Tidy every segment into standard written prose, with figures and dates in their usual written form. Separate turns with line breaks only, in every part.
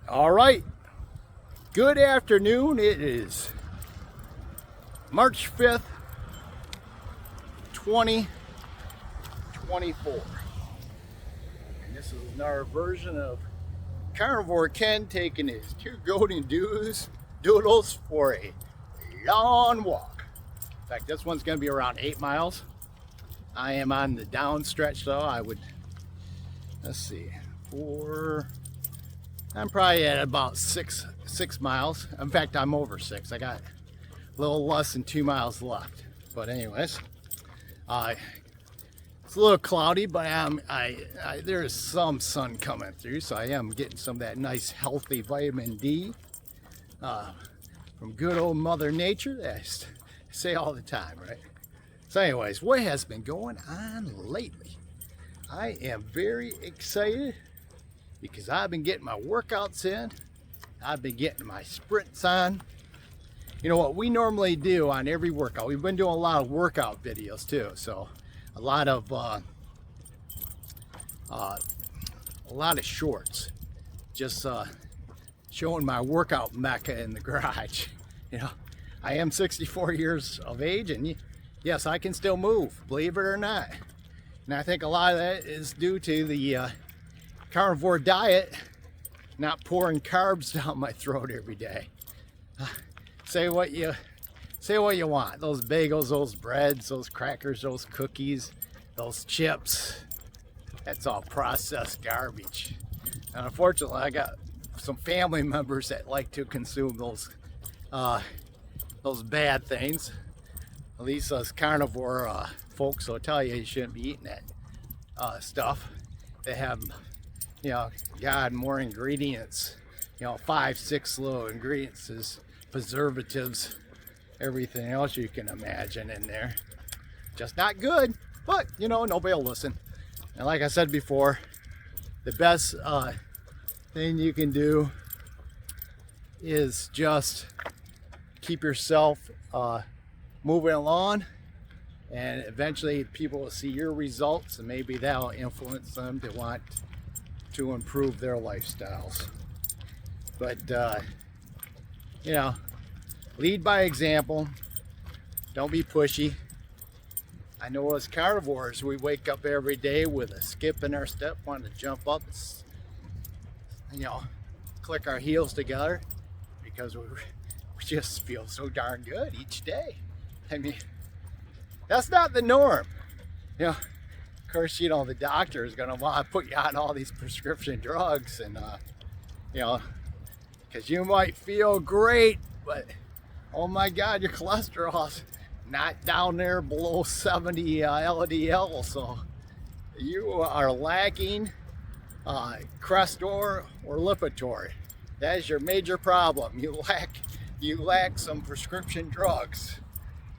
All right, good afternoon. It is March 5th, 2024. And this is another version of Carnivore Ken taking his two Goldendoodles for a long walk. In fact, this one's going to be around 8 miles. I am on the down stretch though. Let's see, I'm probably at about six miles. In fact, I'm over 6. I got a little less than 2 miles left. But anyways, it's a little cloudy, but there is some sun coming through, so I am getting some of that nice healthy vitamin D from good old Mother Nature that I say all the time, right? So anyways, what has been going on lately? I am very excited because I've been getting my workouts in. I've been getting my sprints on. You know what we normally do on every workout, we've been doing a lot of workout videos too. So a lot of shorts, just showing my workout mecca in the garage. You know, I am 64 years of age, and yes, I can still move, believe it or not. And I think a lot of that is due to the carnivore diet, not pouring carbs down my throat every day. Say what you want. Those bagels, those breads, those crackers, those cookies, those chips, that's all processed garbage. And unfortunately, I got some family members that like to consume those bad things. At least us carnivore folks will tell you shouldn't be eating that stuff. They have, you know, God, more ingredients, you know, 5-6 little ingredients is preservatives, everything else you can imagine in there. Just not good, but you know, nobody will listen. And like I said before, the best thing you can do is just keep yourself moving along, and eventually people will see your results, and maybe that'll influence them to want to improve their lifestyles. But you know, lead by example. Don't be pushy. I know as carnivores, we wake up every day with a skip in our step, wanting to jump up, you know, click our heels together because we just feel so darn good each day. I mean, that's not the norm. You know, of course, you know, the doctor is going to want to put you on all these prescription drugs, and you know, because you might feel great, but oh my God, your cholesterol's not down there below 70 LDL, so you are lacking Crestor or Lipitor. That is your major problem. You lack some prescription drugs.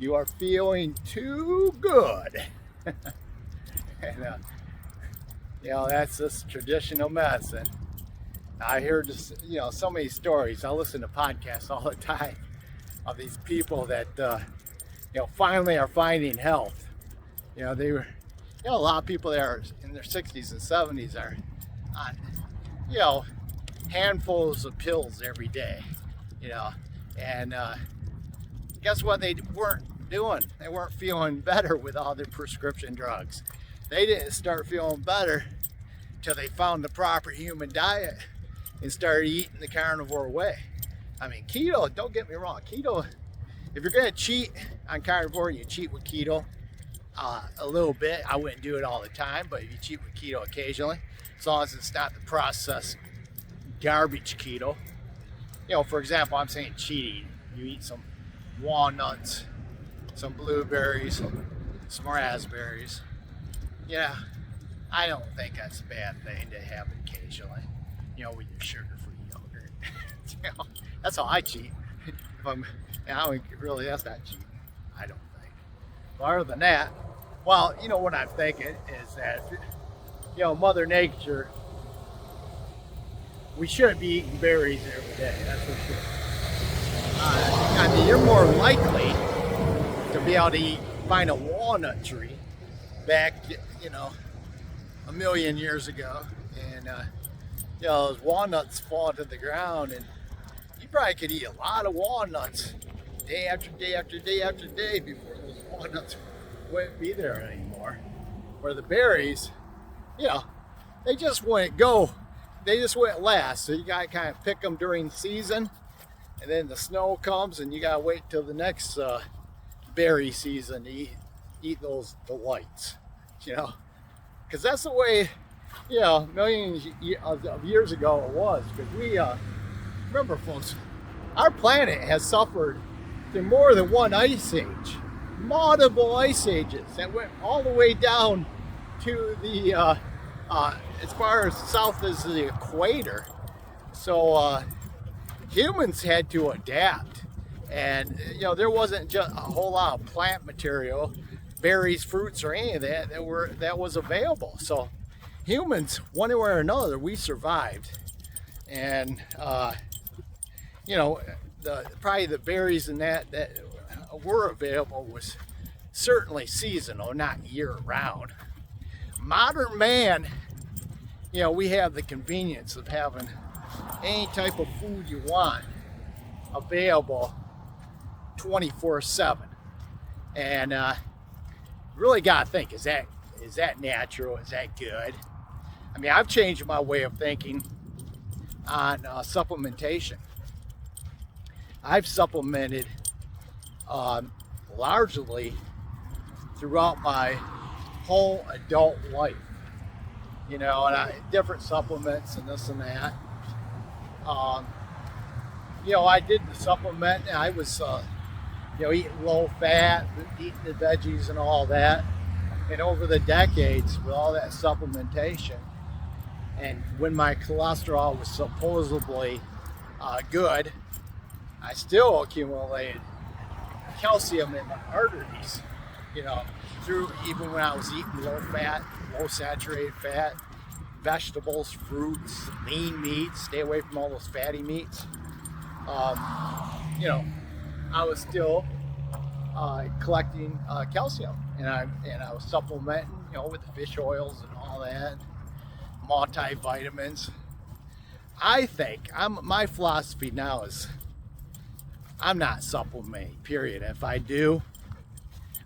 You are feeling too good. And you know, that's just traditional medicine. I hear just, you know, so many stories. I listen to podcasts all the time of these people that you know, finally are finding health. You know, you know, a lot of people that are in their 60s and 70s are on, you know, handfuls of pills every day, you know, and guess what they weren't doing? They weren't feeling better with all their prescription drugs. They didn't start feeling better till they found the proper human diet and started eating the carnivore way. I mean, keto, don't get me wrong, keto, if you're gonna cheat on carnivore, you cheat with keto a little bit. I wouldn't do it all the time, but if you cheat with keto occasionally, as long as it's not the processed garbage keto. You know, for example, I'm saying cheating. You eat some walnuts, some blueberries, some raspberries. Yeah, I don't think that's a bad thing to have occasionally. You know, with your sugar-free yogurt. You know, that's how I cheat. That's not cheating. I don't think. But other than that, well, you know what I'm thinking is that, you know, Mother Nature, we shouldn't be eating berries every day. That's for sure. I mean, you're more likely to be able to find a walnut tree back, you know, a million years ago, and you those walnuts fall to the ground, and you probably could eat a lot of walnuts day after day after day after day before those walnuts wouldn't be there anymore. Where the berries, you know, they just wouldn't go. They just wouldn't last. So you gotta kind of pick them during the season, and then the snow comes, and you gotta wait till the next berry season to eat those delights. You know, because that's the way, you know, millions of years ago it was. Because we remember, folks, our planet has suffered through more than one ice age, multiple ice ages that went all the way down to the as far as south as the equator. So humans had to adapt, and you know, there wasn't just a whole lot of plant material, berries, fruits, or any of that that was available. So humans, one way or another, we survived. And you know, probably the berries and that were available was certainly seasonal, not year round. Modern man, you know, we have the convenience of having any type of food you want available 24/7. And really got to think, is that natural? Is that good? I mean, I've changed my way of thinking on supplementation. I've supplemented largely throughout my whole adult life, you know, and different supplements and this and that. You know, I did the supplement. I was, you know, eating low fat, eating the veggies and all that. And over the decades, with all that supplementation, and when my cholesterol was supposedly good, I still accumulated calcium in my arteries, you know, through even when I was eating low fat, low saturated fat, vegetables, fruits, lean meats, stay away from all those fatty meats. You know, I was still collecting calcium, and I was supplementing, you know, with the fish oils and all that, multivitamins. I think my philosophy now is I'm not supplementing, period. If I do,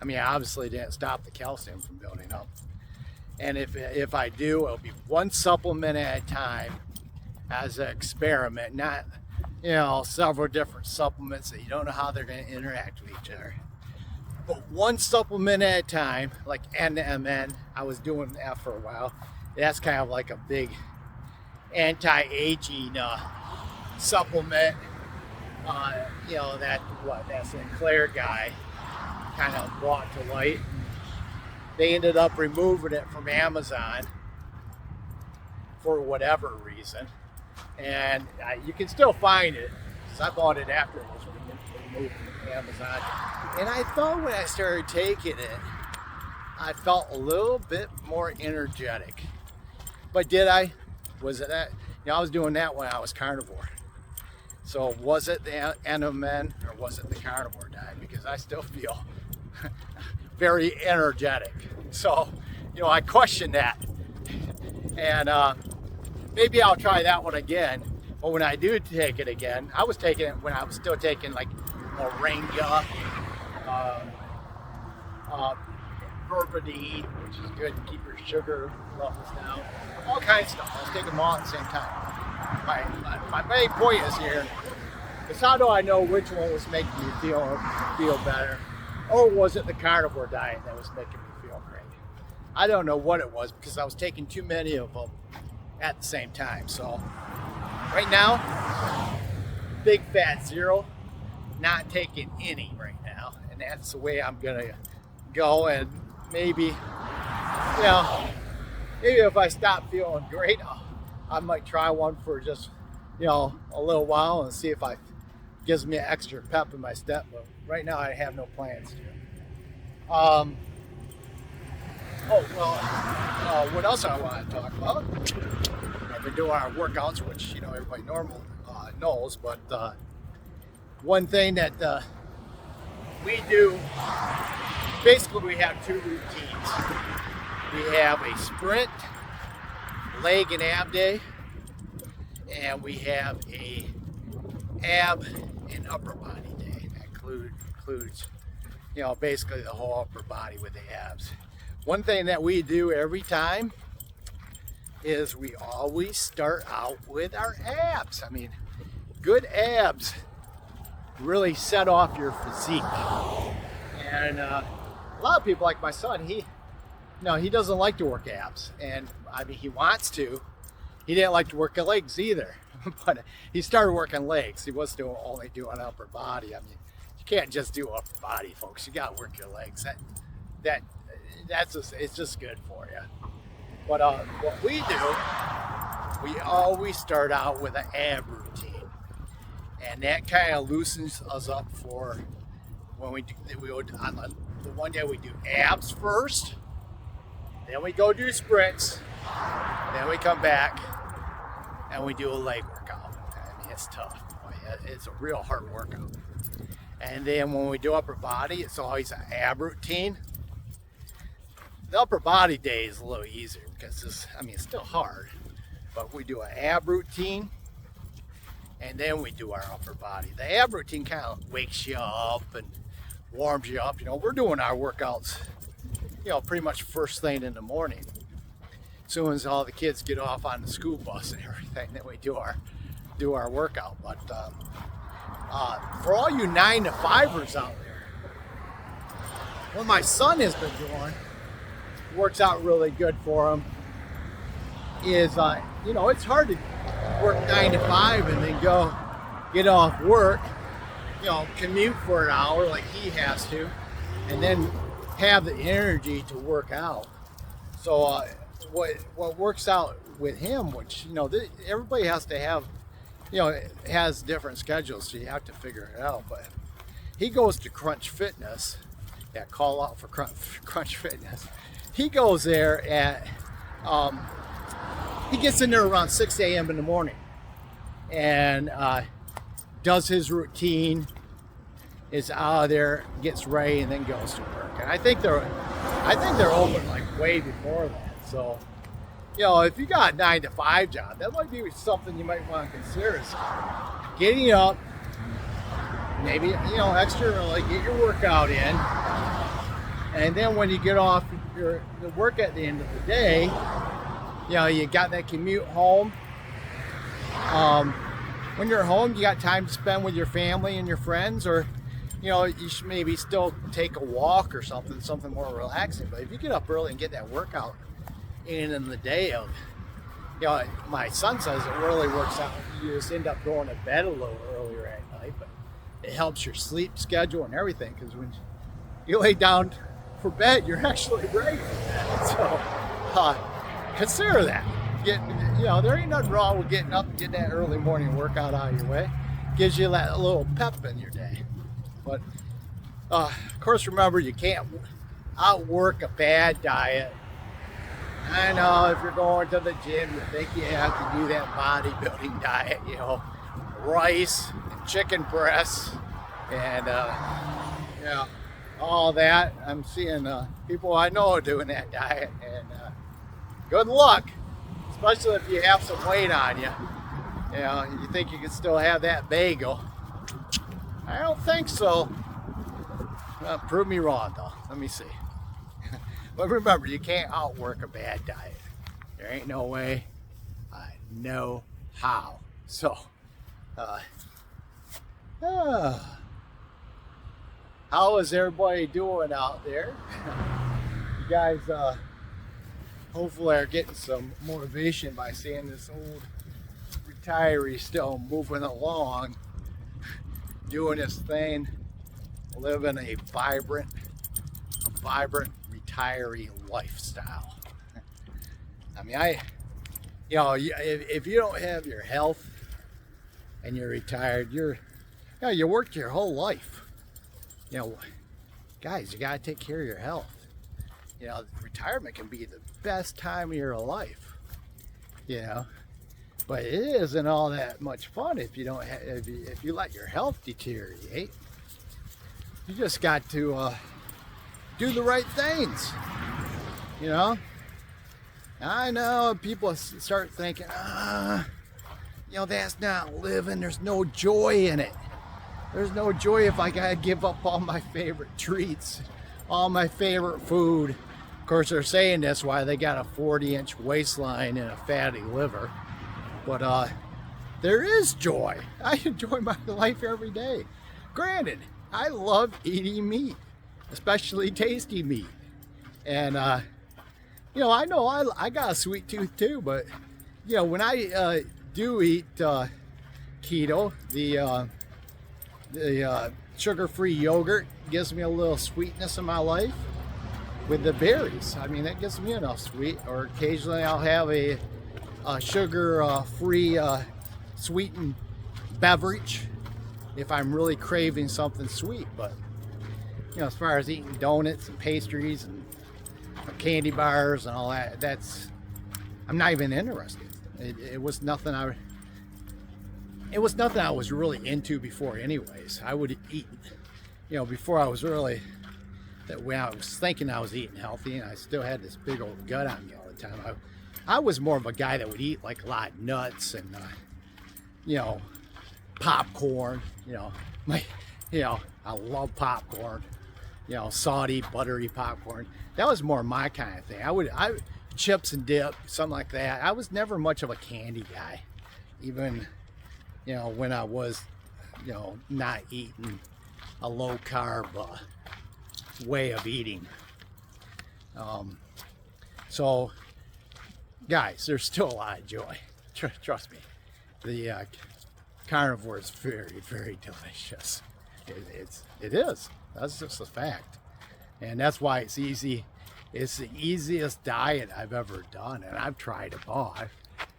I mean, I obviously didn't stop the calcium from building up. And if I do, it'll be one supplement at a time as an experiment, not, you know, several different supplements that you don't know how they're going to interact with each other. But one supplement at a time, like NMN, I was doing that for a while. That's kind of like a big anti-aging supplement. You know, that Sinclair guy kind of brought to light. They ended up removing it from Amazon for whatever reason, and you can still find it, because I bought it after it was removed from Amazon. And I thought when I started taking it, I felt a little bit more energetic. But did I? Was it that? You know, I was doing that when I was carnivore. So was it the NMN or was it the carnivore diet? Because I still feel very energetic. So, you know, I question that. And maybe I'll try that one again. But when I do take it again, I was taking it when I was still taking like moringa, verbidine, which is good to keep your sugar levels down. All kinds of stuff. I was taking them all at the same time. My main point is here is, how do I know which one was making me feel better? Or was it the carnivore diet that was making me feel great? I don't know what it was, because I was taking too many of them at the same time. So right now, big fat zero, not taking any right now. And that's the way I'm gonna go. And maybe, you know, maybe if I stop feeling great, I might try one for just, you know, a little while and see if it gives me an extra pep in my step. But right now I have no plans to. What else I want to talk about? I've been doing our workouts, which, you know, everybody normal knows, but one thing that we do, basically we have two routines. We have a sprint, leg and ab day, and we have a ab and upper body day. That includes, you know, basically the whole upper body with the abs. One thing that we do every time is we always start out with our abs. I mean, good abs really set off your physique. And a lot of people, like my son, he doesn't like to work abs, and I mean, he wants to. He didn't like to work legs either, but he started working legs. He was still only doing upper body. I mean, you can't just do upper body, folks. You got to work your legs. That's just, it's just good for you. But what we do, we always start out with an ab routine, and that kind of loosens us up for when we go on the one day we do abs first, then we go do sprints, then we come back and we do a leg workout. I mean, it's tough. It's a real hard workout. And then when we do upper body, it's always an ab routine. The upper body day is a little easier because it's still hard, but we do an ab routine and then we do our upper body. The ab routine kind of wakes you up and warms you up. You know, we're doing our workouts, you know, pretty much first thing in the morning. As soon as all the kids get off on the school bus and everything, then we do our workout. But for all you 9-to-5ers out there, what my son has been doing works out really good for him is, you know, it's hard to work 9 to 5 and then go get off work, you know, commute for an hour like he has to, and then have the energy to work out. So what works out with him, which, you know, everybody has to have, you know, has different schedules, so you have to figure it out. But he goes to Crunch Fitness. Yeah, call out for Crunch Fitness. He goes there at, he gets in there around 6 a.m. in the morning and does his routine, is out of there, gets ready, and then goes to work. And I think they're open like way before that. So, you know, if you got a 9-to-5 job, that might be something you might want to consider, is getting up, maybe, you know, extra early, get your workout in, and then when you get off your work at the end of the day, you know, you got that commute home. When you're home, you got time to spend with your family and your friends, or, you know, you should maybe still take a walk or something more relaxing. But if you get up early and get that workout in the day of, you know, my son says it really works out. You just end up going to bed a little earlier at night, but it helps your sleep schedule and everything, because when you lay down for bed, you're actually ready for bed. So consider that. You know, there ain't nothing wrong with getting up and getting that early morning workout out of your way. Gives you that little pep in your day. But of course, remember, you can't outwork a bad diet. I know if you're going to the gym, you think you have to do that bodybuilding diet, you know, rice and chicken breasts and yeah, all that. I'm seeing people I know doing that diet, and good luck, especially if you have some weight on you. You know, you think you can still have that bagel. I don't think so. Well, prove me wrong, though. Let me see. But remember, you can't outwork a bad diet. There ain't no way. I know how. So, how is everybody doing out there? You guys hopefully are getting some motivation by seeing this old retiree still moving along, doing his thing, living a vibrant retiree lifestyle. I mean, you know, if you don't have your health and you're retired, you worked your whole life. You know, guys, you gotta take care of your health. You know, retirement can be the best time of your life. You know, but it isn't all that much fun if you don't if you let your health deteriorate. You just got to do the right things. You know, I know people start thinking, that's not living. There's no joy in it. There's no joy if I gotta give up all my favorite treats, all my favorite food. Of course, they're saying that's why they got a 40-inch waistline and a fatty liver. But there is joy. I enjoy my life every day. Granted, I love eating meat, especially tasty meat. And I know I got a sweet tooth too, but when I do eat keto, the sugar-free yogurt gives me a little sweetness in my life with the berries. I mean, that gives me enough sweet. Or occasionally I'll have a sugar-free sweetened beverage if I'm really craving something sweet. But as far as eating donuts and pastries and candy bars and all that, I'm not even interested. It was nothing I was really into before anyways. I would eat, before I was really, when I was thinking I was eating healthy and I still had this big old gut on me all the time, I was more of a guy that would eat like a lot of nuts and, popcorn, I love popcorn, salty, buttery popcorn. That was more my kind of thing. I chips and dip, something like that. I was never much of a candy guy, even, when I was, not eating a low carb way of eating. So, guys, there's still a lot of joy. Trust me. The carnivore is very, very delicious. It is. That's just a fact. And that's why it's easy. It's the easiest diet I've ever done, and I've tried them all.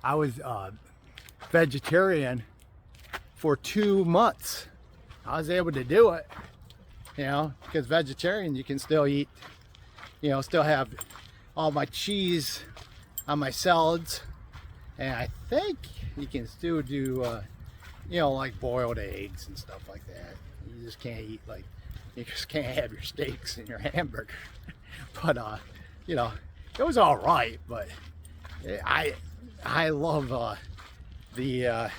I was vegetarian for 2 months. I was able to do it, because vegetarian, you can still eat, still have all my cheese on my salads, and I think you can still do, like boiled eggs and stuff like that. You just can't eat, you just can't have your steaks and your hamburger. But it was all right. But I love the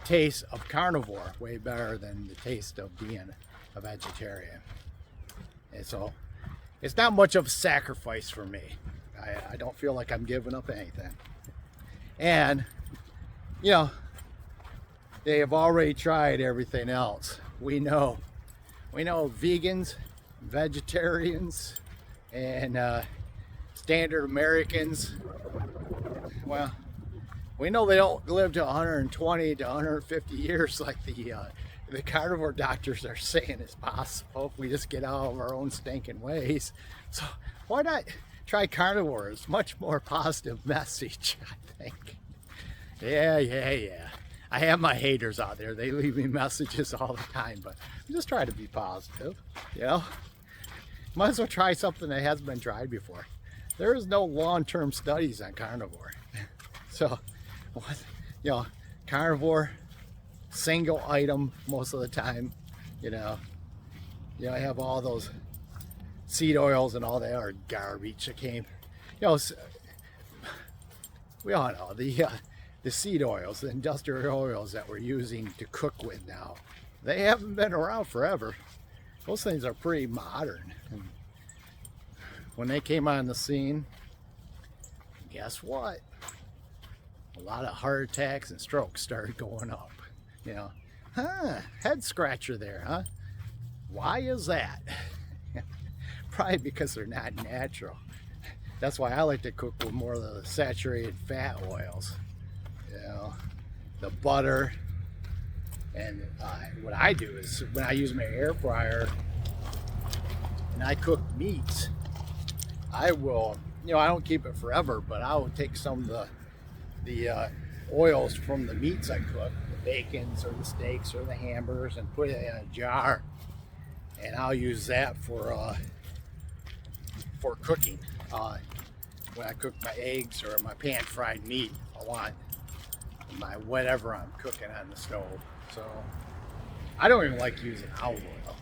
taste of carnivore way better than the taste of being a vegetarian. And so it's not much of a sacrifice for me. I don't feel like I'm giving up anything. And they have already tried everything else. We know vegans, vegetarians, and standard Americans, well, we know they don't live to 120 to 150 years like the carnivore doctors are saying is possible if we just get out of our own stinking ways. So why not try carnivore? It's much more positive message, I think. Yeah. I have my haters out there. They leave me messages all the time, but I'm just trying to be positive, Might as well try something that hasn't been tried before. There is no long-term studies on carnivore. So, carnivore, single item most of the time, I have all those seed oils and all that are garbage that came, we all know the seed oils, the industrial oils that we're using to cook with now, they haven't been around forever. Those things are pretty modern. And when they came on the scene, guess what? A lot of heart attacks and strokes started going up. Head scratcher there, huh? Why is that? Probably because they're not natural. That's why I like to cook with more of the saturated fat oils. The butter. And what I do is when I use my air fryer and I cook meats, I will, I don't keep it forever, but I will take some of the oils from the meats I cook, the bacons or the steaks or the hamburgers, and put it in a jar, and I'll use that for cooking. When I cook my eggs or my pan fried meat, I want my whatever I'm cooking on the stove. So I don't even like using olive oil.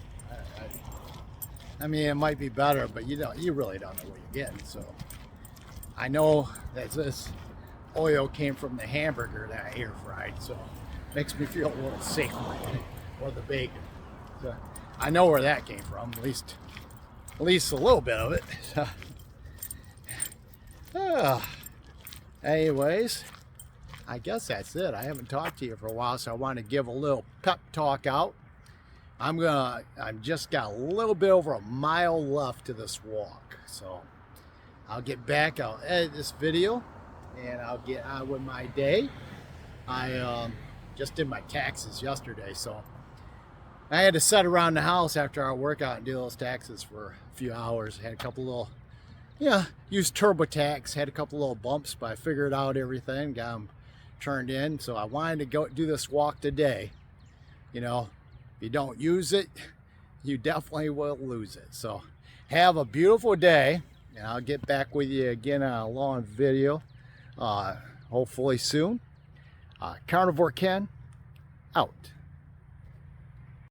I mean, it might be better, but you really don't know what you're getting. So I know that this oil came from the hamburger that I air fried, so makes me feel a little safer. Or the bacon. So I know where that came from, at least a little bit of it. So, anyways, I guess that's it. I haven't talked to you for a while, so I want to give a little pep talk out. I've just got a little bit over a mile left to this walk, so I'll get back, I'll edit this video, and I'll get on with my day. I just did my taxes yesterday, so I had to sit around the house after our workout and do those taxes for a few hours. Had a couple little, used TurboTax, had a couple little bumps, but I figured out everything, got them turned in. So I wanted to go do this walk today. You know, if you don't use it, you definitely will lose it. So have a beautiful day, and I'll get back with you again on a long video, hopefully soon. Carnivore Ken, out.